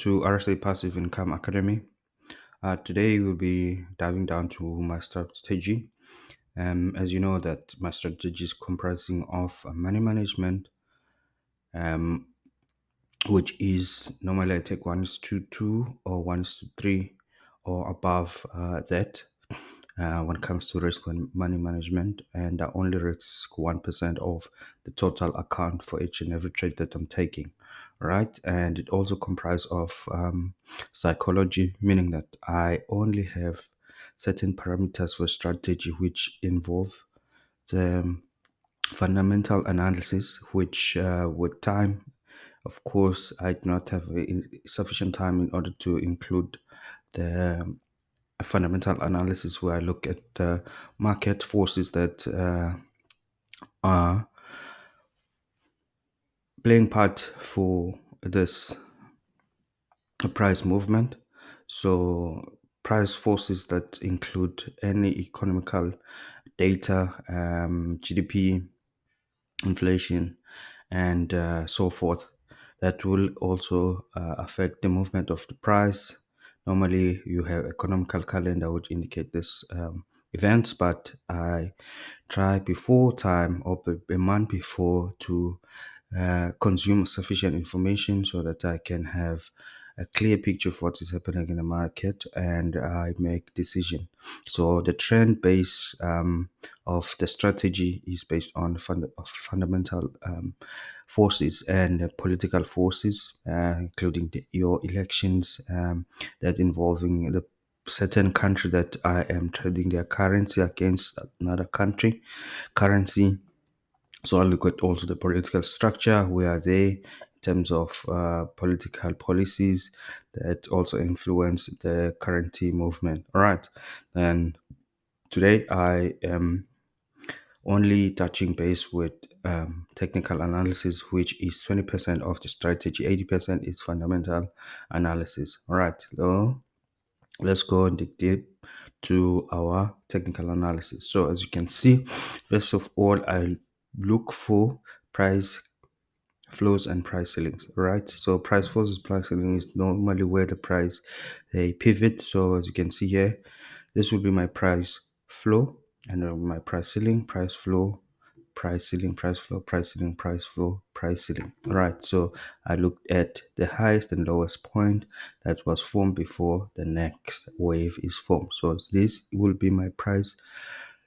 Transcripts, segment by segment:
to RSA Passive Income Academy. Today we'll be diving down to my strategy. As you know that my strategy is comprising of money management, um, which is normally I take 1:2 or 1:3 or above that when it comes to risk and money management, and I only risk 1% of the total account for each and every trade that I'm taking, right? And it also comprises of psychology, meaning that I only have certain parameters for strategy which involve the fundamental analysis, which with time, of course, I do not have sufficient time in order to include the fundamental analysis where I look at the market forces that are playing part for this price movement. So price forces that include any economical data, GDP, inflation, and so forth. That will also affect the movement of the price. Normally, you have economical calendar which indicate this events, but I try before time or a month before to consume sufficient information so that I can have a clear picture of what is happening in the market and I make decision. So the trend base of the strategy is based on fundamental forces and political forces, including your elections that involving the certain country that I am trading their currency against another country currency. So I look at also the political structure. Where are they in terms of political policies that also influence the currency movement? All right. And today I am only touching base with technical analysis, which is 20% of the strategy. 80% is fundamental analysis. All right. So let's go and dig deep to our technical analysis. So as you can see, first of all, I look for price flows and price ceilings, right? So price flows and price ceiling is normally where the price they pivot. So as you can see here, this will be my price flow and my price ceiling, price flow, price ceiling, price flow, price ceiling, price flow, price ceiling. All right. So I looked at the highest and lowest point that was formed before the next wave is formed. So this will be my price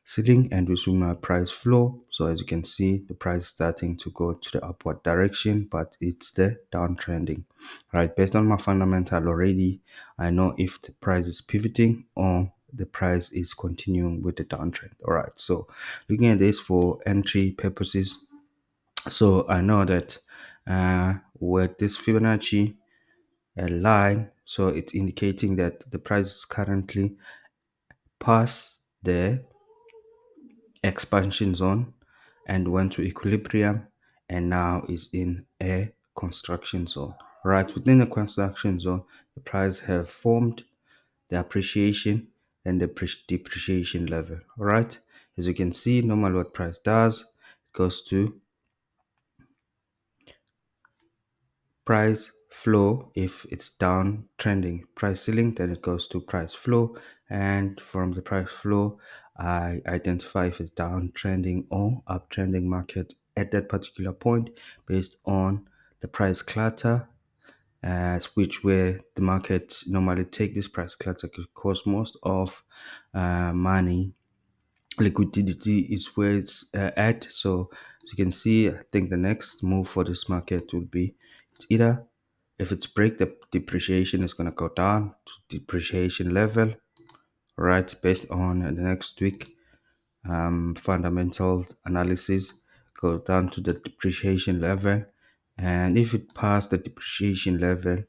ceiling and resume my price flow. So as you can see, the price starting to go to the upward direction, but it's the downtrending. Right, based on my fundamental already, I know if the price is pivoting or the price is continuing with the downtrend. All right, so looking at this for entry purposes, so I know that with this Fibonacci line, so it's indicating that the price is currently past the expansion zone and went to equilibrium and now is in a construction zone. Right, within the construction zone, the price have formed the appreciation and the depreciation level. All right, as you can see, normally what price does, it goes to price flow. If it's down trending price ceiling, then it goes to price flow, and from the price flow I identify if it's downtrending or uptrending market at that particular point based on the price clutter, which where the markets normally take this price clutter because most of money liquidity is where it's at. So as you can see, I think the next move for this market will be, it's either if it's break the depreciation is going to go down to depreciation level, right, based on the next week fundamental analysis, go down to the depreciation level, and if it passed the depreciation level,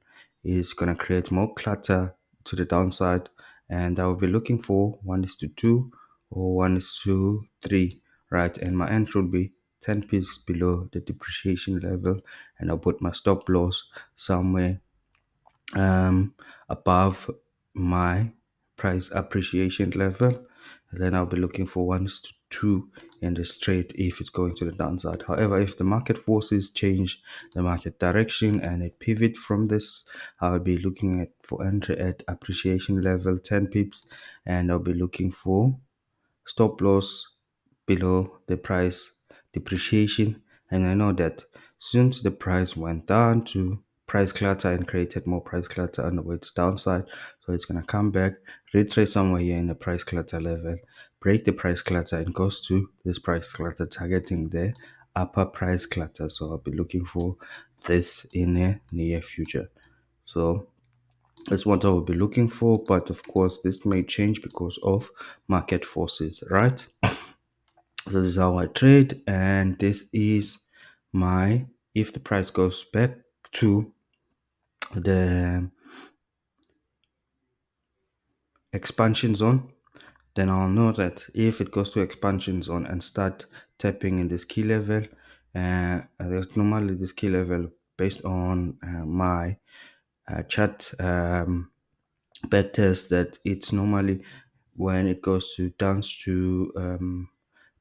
it's going to create more clutter to the downside, and I will be looking for 1:2 or 1:3, right, and my entry will be 10 pips below the depreciation level, and I'll put my stop loss somewhere above my price appreciation level, and then I'll be looking for 1:2 two in the straight if it's going to the downside. However, if the market forces change the market direction and it pivot from this, I'll be looking at for entry at appreciation level 10 pips, and I'll be looking for stop loss below the price depreciation. And I know that since the price went down to price clutter and created more price clutter on the way to downside, so it's going to come back, retrace somewhere here in the price clutter level, break the price clutter and goes to this price clutter targeting the upper price clutter. So I'll be looking for this in the near future. So that's what I will be looking for, but of course this may change because of market forces, right? So this is how I trade, and this is my, if the price goes back to the expansion zone, then I'll know that if it goes to expansion zone and start tapping in this key level, there's normally this key level based on my chart back test, that it's normally when it goes to downs to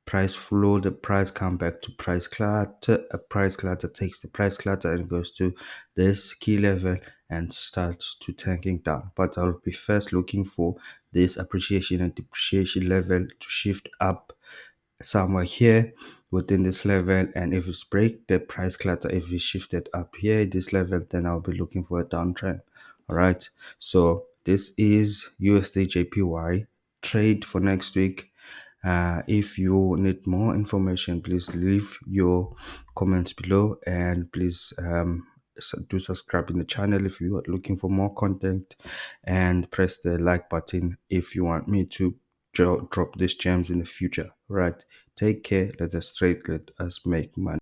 price flow, the price come back to price clutter. A price clutter takes the price clutter and goes to this key level and starts to tanking down. But I'll be first looking for this appreciation and depreciation level to shift up somewhere here within this level, and if it's break the price clutter, if we shifted up here this level, then I'll be looking for a downtrend. All right, so this is USDjpy trade for next week. If you need more information, please leave your comments below, and please do subscribe in the channel if you are looking for more content, and press the like button if you want me to drop these gems in the future. Right, take care, let us trade, let us make money.